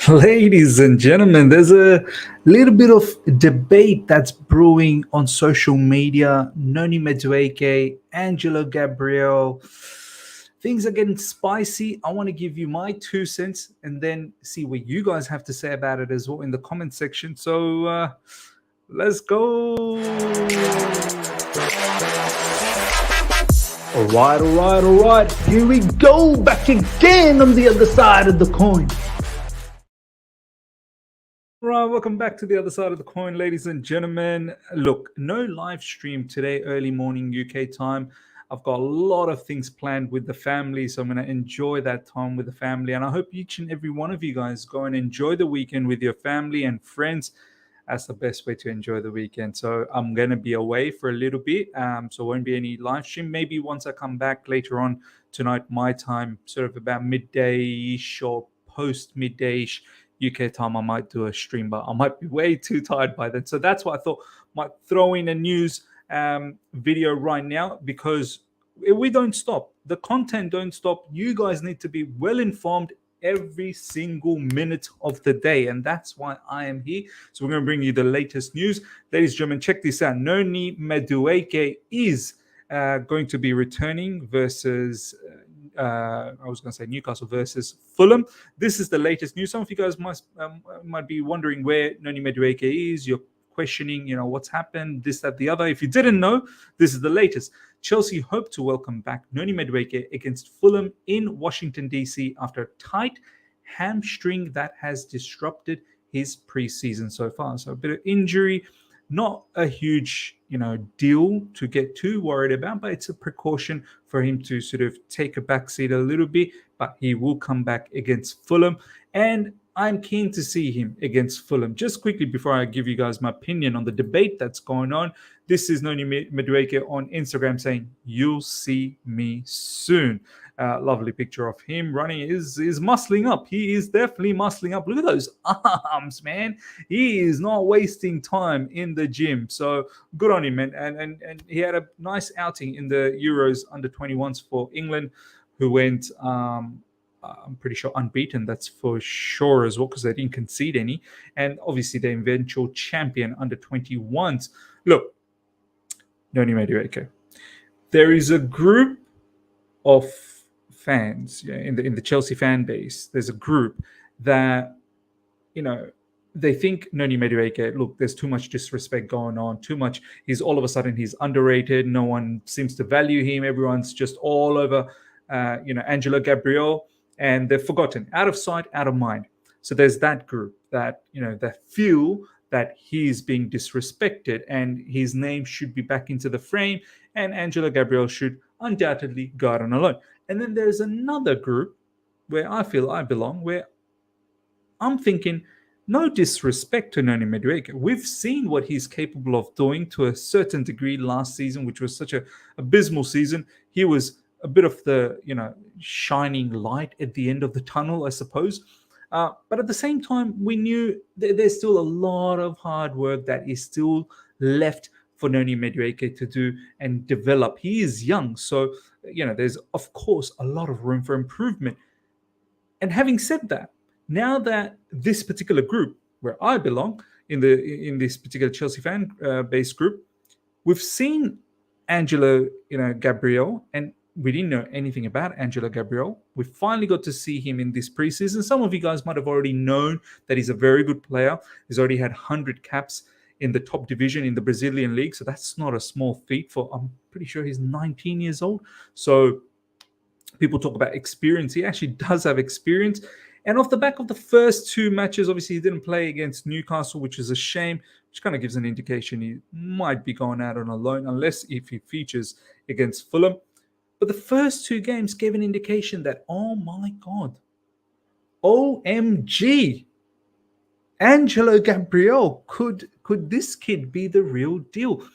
Ladies and gentlemen, there's a little bit of debate that's brewing on social media. Noni Madueke, Angelo Gabriel. Things are getting spicy. I want to give you my 2 cents and then see what you guys have to say about it as well in the comment section. So let's go. All right. Here we go. Back again on the other side of the coin. Right, welcome back to the other side of the coin, ladies and gentlemen. Look, no live stream today, early morning UK time. I've got a lot of things planned with the family, so I'm going to enjoy that time with the family. And I hope each and every one of you guys go and enjoy the weekend with your family and friends. That's the best way to enjoy the weekend. So I'm going to be away for a little bit, so won't be any live stream. Maybe once I come back later on tonight, my time, sort of about midday-ish or post-midday-ish UK time, I might do a stream, but I might be way too tired by then. So that's why I thought I might throw in a news video right now, because we don't stop. The content don't stop. You guys need to be well informed every single minute of the day, and that's why I am here. So we're going to bring you the latest news. Ladies and gentlemen, check this out. Noni Madueke is going to be returning versus I was going to say Newcastle versus Fulham. This is the latest news. Some of you guys might be wondering where Noni Madueke is. You're questioning, what's happened, this, that, the other. If you didn't know, this is the latest. Chelsea hope to welcome back Noni Madueke against Fulham in Washington, D.C. after a tight hamstring that has disrupted his preseason so far. So a bit of injury, not a huge, deal to get too worried about, but it's a precaution for him to sort of take a backseat a little bit, but he will come back against Fulham. And I'm keen to see him against Fulham. Just quickly, before I give you guys my opinion on the debate that's going on, this is Noni Madueke on Instagram saying, "You'll see me soon." Lovely picture of him running. Is muscling up. He is definitely muscling up. Look at those arms, man. He is not wasting time in the gym. So good on him, man. And he had a nice outing in the Euros under 21s for England, who went I'm pretty sure unbeaten, that's for sure as well, because they didn't concede any. And obviously the eventual champion under 21s. Look, Noni Madueke. There is a group of fans in the Chelsea fan base. There's a group that, they think Noni Madueke, look, there's too much disrespect going on, too much. He's underrated. No one seems to value him. Everyone's just all over, Angelo Gabriel. And they're forgotten, out of sight, out of mind. So there's that group that, that feel that he's being disrespected and his name should be back into the frame, and Angelo Gabriel should undoubtedly go out on a loan. And then there's another group where I feel I belong, where I'm thinking, no disrespect to Noni Madueke. We've seen what he's capable of doing to a certain degree last season, which was such an abysmal season. He was a bit of the, shining light at the end of the tunnel, I suppose. But at the same time, we knew there's still a lot of hard work that is still left for Noni Madueke to do and develop. He is young, so, there's, of course, a lot of room for improvement. And having said that, now that this particular group, where I belong, in this particular Chelsea fan based group, we've seen Angelo, Gabriel, and we didn't know anything about Angelo Gabriel. We finally got to see him in this preseason. Some of you guys might have already known that he's a very good player. He's already had 100 caps in the top division in the Brazilian league. So that's not a small feat I'm pretty sure he's 19 years old. So people talk about experience. He actually does have experience. And off the back of the first two matches, obviously he didn't play against Newcastle, which is a shame, which kind of gives an indication he might be going out on a loan, unless if he features against Fulham. But the first two games gave an indication that, oh my God, OMG, Angelo Gabriel, could this kid be the real deal?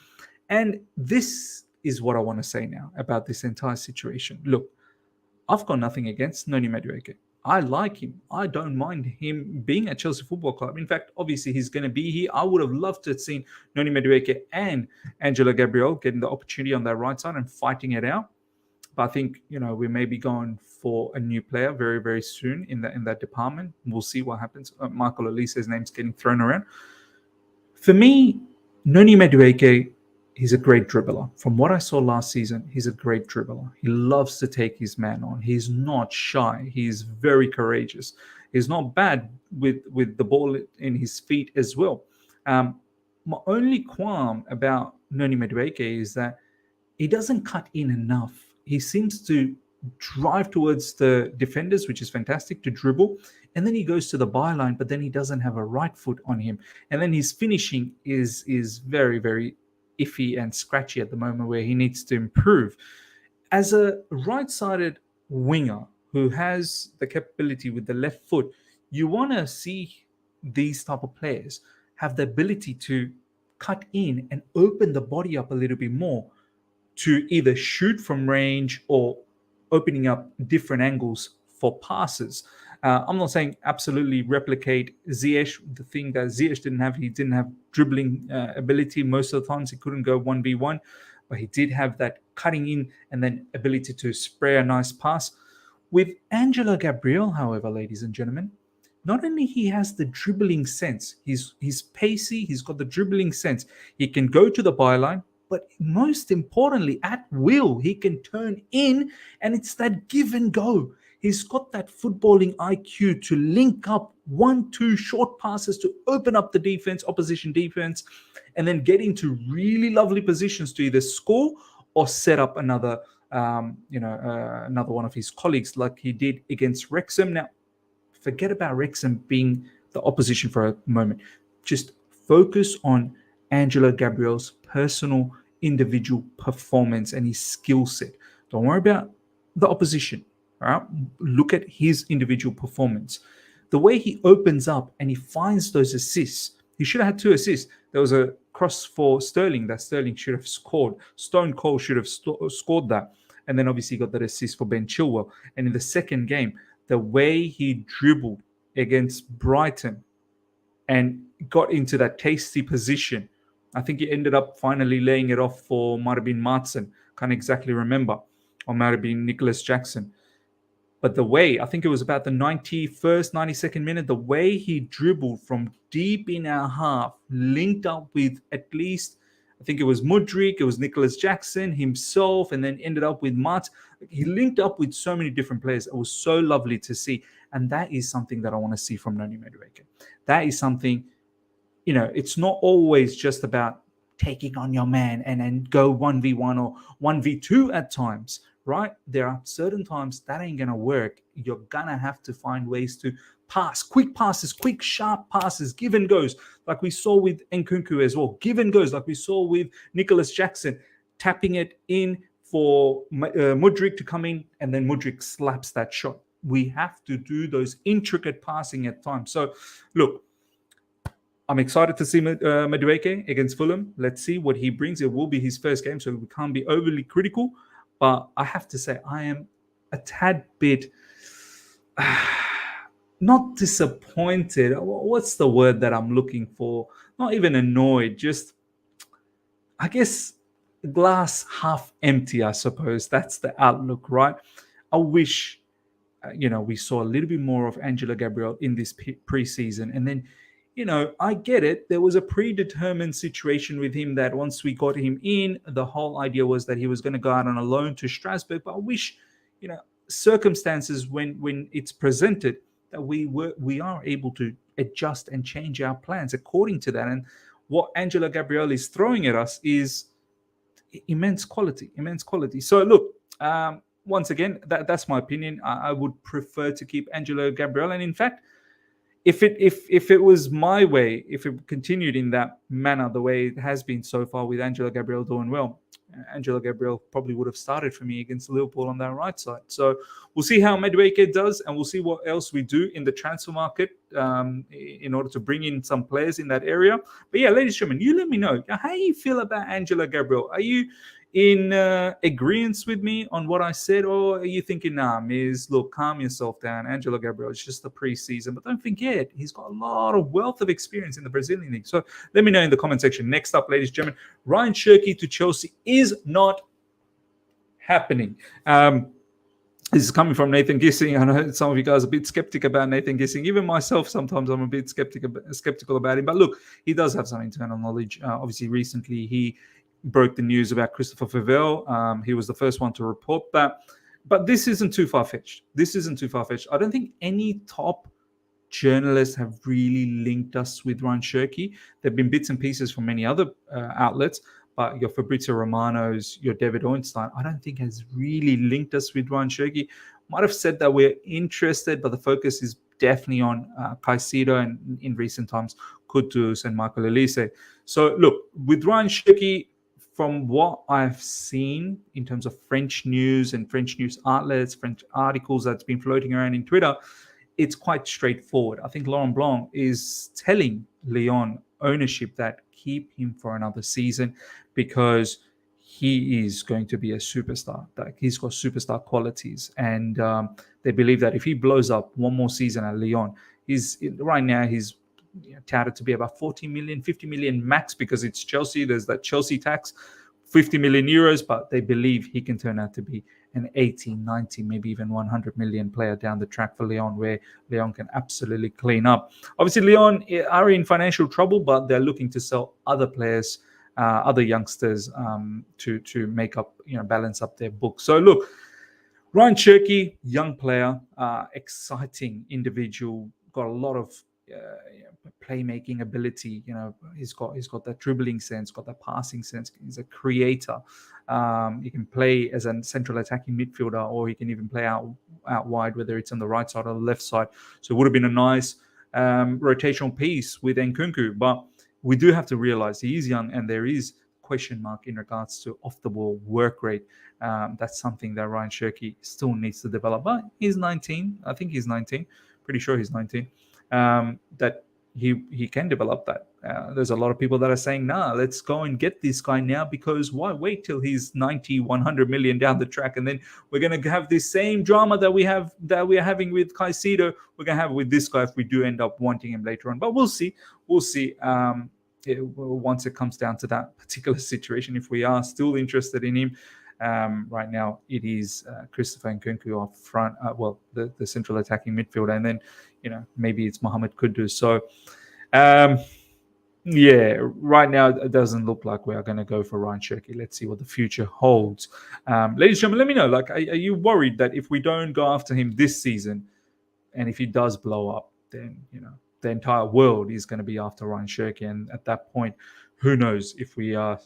And this is what I want to say now about this entire situation. Look, I've got nothing against Noni Madueke. I like him. I don't mind him being at Chelsea Football Club. In fact, obviously, he's going to be here. I would have loved to have seen Noni Madueke and Angelo Gabriel getting the opportunity on that right side and fighting it out. But I think, we may be going for a new player very, very soon in that department. We'll see what happens. Michael Olise's name's getting thrown around. For me, Noni Madueke, he's a great dribbler. From what I saw last season, he's a great dribbler. He loves to take his man on. He's not shy. He's very courageous. He's not bad with the ball in his feet as well. My only qualm about Noni Madueke is that he doesn't cut in enough. He seems to drive towards the defenders, which is fantastic, to dribble, and then he goes to the byline, but then he doesn't have a right foot on him, and then his finishing is very, very iffy and scratchy at the moment, where he needs to improve. As a right-sided winger who has the capability with the left foot, you want to see these type of players have the ability to cut in and open the body up a little bit more to either shoot from range or opening up different angles for passes. I'm not saying absolutely replicate Ziyech. The thing that Ziyech didn't have, he didn't have dribbling ability most of the times. He couldn't go 1v1, but he did have that cutting in and then ability to spray a nice pass. With Angelo Gabriel, however, ladies and gentlemen, not only he has the dribbling sense, he's pacey, he's got the dribbling sense. He can go to the byline, but most importantly, at will, he can turn in, and it's that give and go. He's got that footballing IQ to link up 1-2 short passes to open up the defense, opposition defense, and then get into really lovely positions to either score or set up another, another one of his colleagues, like he did against Wrexham. Now, forget about Wrexham being the opposition for a moment. Just focus on Angelo Gabriel's personal individual performance and his skill set. Don't worry about the opposition. All right? Look at his individual performance. The way he opens up and he finds those assists. He should have had 2 assists. There was a cross for Sterling that Sterling should have scored. Stone Cold should have scored that. And then obviously got that assist for Ben Chilwell. And in the second game, the way he dribbled against Brighton and got into that tasty position. I think he ended up finally laying it off for might have been Martson. Can't exactly remember. Or might have been Nicholas Jackson. But the way, I think it was about the 91st, 92nd minute, the way he dribbled from deep in our half, linked up with at least, I think it was Mudryk, it was Nicholas Jackson himself, and then ended up with Mart. He linked up with so many different players. It was so lovely to see. And that is something that I want to see from Noni Madueke. That is something, it's not always just about taking on your man and go 1v1 or 1v2 at times, right? There are certain times that ain't going to work. You're going to have to find ways to pass, quick passes, quick, sharp passes, give and goes, like we saw with Nkunku as well. Give and goes, like we saw with Nicholas Jackson, tapping it in for Mudryk to come in, and then Mudryk slaps that shot. We have to do those intricate passing at times. So, look, I'm excited to see Madueke against Fulham. Let's see what he brings. It will be his first game, so we can't be overly critical. But I have to say, I am a tad bit not disappointed. What's the word that I'm looking for? Not even annoyed, just, I guess, glass half empty, I suppose. That's the outlook, right? I wish, we saw a little bit more of Angelo Gabriel in this preseason. And then, I get it. There was a predetermined situation with him that once we got him in, the whole idea was that he was going to go out on a loan to Strasbourg. But I wish, circumstances when it's presented, that we are able to adjust and change our plans according to that. And what Angelo Gabriel is throwing at us is immense quality. So look, once again, that's my opinion. I would prefer to keep Angelo Gabriel. And in fact, if it was my way, if it continued in that manner, the way it has been so far with Angelo Gabriel doing well, Angelo Gabriel probably would have started for me against Liverpool on that right side. So we'll see how Madueke does, and we'll see what else we do in the transfer market in order to bring in some players in that area. But yeah, ladies and gentlemen, you let me know how you feel about Angelo Gabriel. Are you in agreement with me on what I said, or are you thinking, nah, Miz, look, calm yourself down. Angelo Gabriel, it's just the preseason. But don't forget, he's got a lot of wealth of experience in the Brazilian league. So let me know in the comment section. Next up, ladies and gentlemen, Ryan Cherki to Chelsea is not happening. This is coming from Nathan Gissing. I know some of you guys are a bit skeptic about Nathan Gissing. Even myself, sometimes I'm a bit skeptical about him. But look, he does have some internal knowledge. Obviously, recently he broke the news about Christopher Favell. He was the first one to report that. But this isn't too far-fetched. I don't think any top journalists have really linked us with Ryan Shirky. There have been bits and pieces from many other outlets, but your Fabrizio Romano's, your David Ornstein, I don't think has really linked us with Ryan Shirky. Might have said that we're interested, but the focus is definitely on Caicedo and in recent times, Kudus and Michael Elise. So look, with Ryan Shirky, from what I've seen in terms of French news and French news outlets, French articles that's been floating around in Twitter, it's quite straightforward. I think Laurent Blanc is telling Lyon ownership that keep him for another season because he is going to be a superstar. Like, he's got superstar qualities, and they believe that if he blows up one more season at Lyon, he's touted to be about 40 million, 50 million max because it's Chelsea. There's that Chelsea tax, 50 million euros, but they believe he can turn out to be an 80, 90, maybe even 100 million player down the track for Lyon, where Lyon can absolutely clean up. Obviously, Lyon are in financial trouble, but they're looking to sell other players, other youngsters, to make up, balance up their book. So look, Ryan Shirky, young player, exciting individual, got a lot of playmaking ability. He's got that dribbling sense, got that passing sense. He's a creator. He can play as a central attacking midfielder, or he can even play out wide, whether it's on the right side or the left side. So it would have been a nice rotational piece with Nkunku. But we do have to realize he is young, and there is question mark in regards to off the ball work rate. That's something that Ryan Shirky still needs to develop. But he's 19. I think he's 19. Pretty sure he's 19. That he can develop that. There's a lot of people that are saying, nah, let's go and get this guy now, because why wait till he's 90, 100 million down the track, and then we're going to have this same drama that we are having with Caicedo, we're going to have with this guy if we do end up wanting him later on. But we'll see. Once it comes down to that particular situation, if we are still interested in him. Right now, it is Christopher Nkunku up front. The central attacking midfielder, and then maybe it's Mohamed Kudus. So, right now it doesn't look like we are going to go for Ryan Shirky. Let's see what the future holds. Ladies and gentlemen, let me know. Like, are you worried that if we don't go after him this season, and if he does blow up, then the entire world is going to be after Ryan Shirky, and at that point, who knows if we are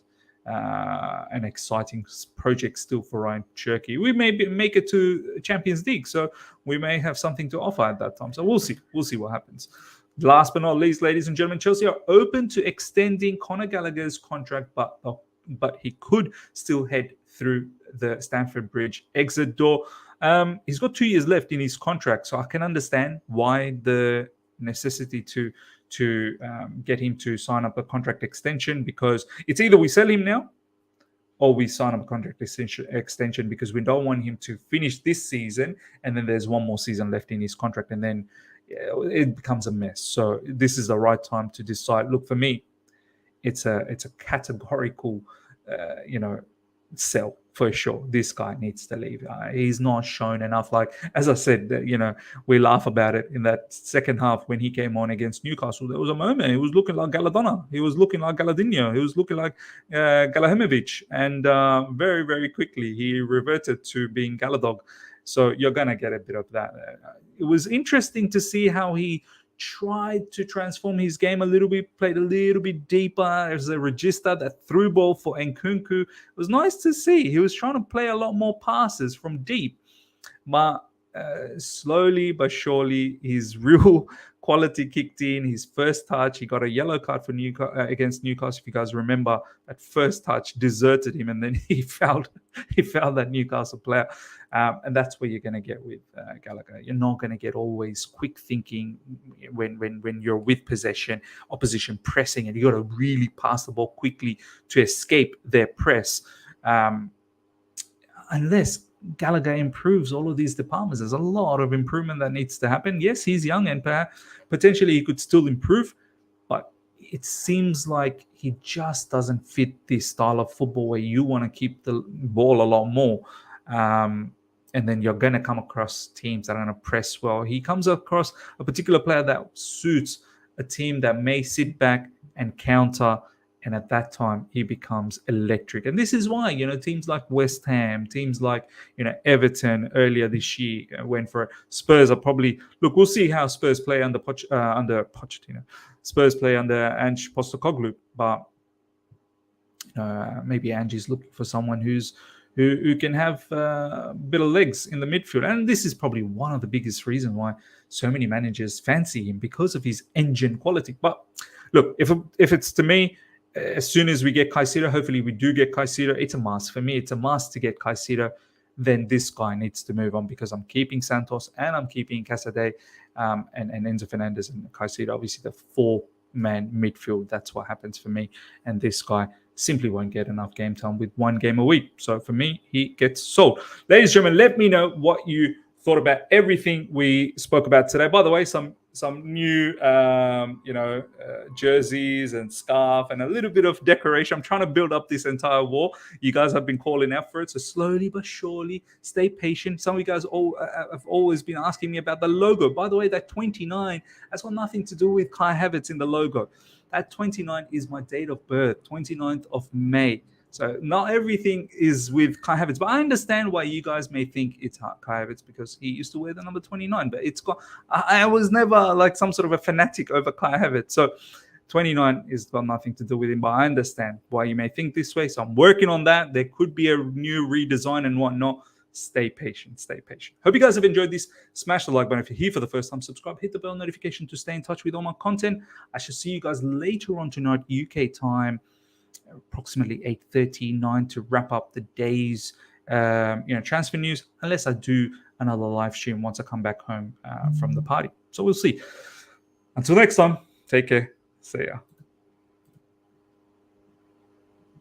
an exciting project still for Ryan Shirky. We may make it to Champions League, so we may have something to offer at that time. So we'll see what happens. Last but not least, ladies and gentlemen, Chelsea are open to extending Conor Gallagher's contract, but he could still head through the Stamford Bridge exit door. He's got 2 years left in his contract, so I can understand why the necessity to get him to sign up a contract extension, because it's either we sell him now or we sign up a contract extension, because we don't want him to finish this season and then there's one more season left in his contract, and then it becomes a mess. So this is the right time to decide. Look, for me, it's a categorical sell for sure. This guy needs to leave. He's not shown enough. Like, as I said, we laugh about it in that second half when he came on against Newcastle. There was a moment he was looking like Galadona. He was looking like Galadinho. He was looking like Galahimovic. And very, very quickly he reverted to being Galadog. So you're going to get a bit of that. It was interesting to see how he tried to transform his game a little bit, played a little bit deeper as a register, that through ball for Nkunku. It was nice to see. He was trying to play a lot more passes from deep. But slowly but surely, his real quality kicked in. His first touch, he got a yellow card for against Newcastle. If you guys remember, that first touch deserted him, and then he fouled that Newcastle player. And that's where you're going to get with Gallagher. You're not going to get always quick thinking when you're with possession, opposition pressing, and you got to really pass the ball quickly to escape their press. Unless Gallagher improves all of these departments, there's a lot of improvement that needs to happen. Yes, he's young and potentially he could still improve, but it seems like he just doesn't fit this style of football where you want to keep the ball a lot more. And then you're going to come across teams that are going to press well. He comes across a particular player that suits a team that may sit back and counter, and at that time he becomes electric. And this is why, teams like West Ham, teams like, Everton earlier this year went for it. Spurs are probably, look, we'll see how Spurs play under Pochettino. Spurs play under Ange Postecoglou, but maybe Angie's looking for someone who can have a bit of legs in the midfield. And this is probably one of the biggest reasons why so many managers fancy him, because of his engine quality. But look, if it's to me, as soon as we get Caicedo, hopefully we do get Caicedo, it's a must. For me, it's a must to get Caicedo. Then this guy needs to move on, because I'm keeping Santos and I'm keeping Casadei and Enzo Fernandez and Caicedo. Obviously, the four-man midfield, that's what happens for me. And this guy simply won't get enough game time with one game a week. So for me, he gets sold. Ladies and gentlemen, let me know what you thought about everything we spoke about today. By the way, some new jerseys and scarf and a little bit of decoration. I'm trying to build up this entire wall. You guys have been calling out for it, so slowly but surely, stay patient. Some of you guys have always been asking me about the logo. By the way, that 29 has got nothing to do with Kai Havertz in the logo. That 29 is my date of birth, 29th of May. So not everything is with Kai Havertz, but I understand why you guys may think it's Kai Havertz, because he used to wear the number 29. But I was never like some sort of a fanatic over Kai Havertz. So 29 is got nothing to do with him, but I understand why you may think this way. So I'm working on that. There could be a new redesign and whatnot. Stay patient. Hope you guys have enjoyed this. Smash the like button if you're here for the first time. Subscribe, hit the bell notification to stay in touch with all my content. I shall see you guys later on tonight, UK time, approximately 8:39, to wrap up the day's transfer news, unless I do another live stream once I come back home from the party. So we'll see. Until next time, take care. See ya.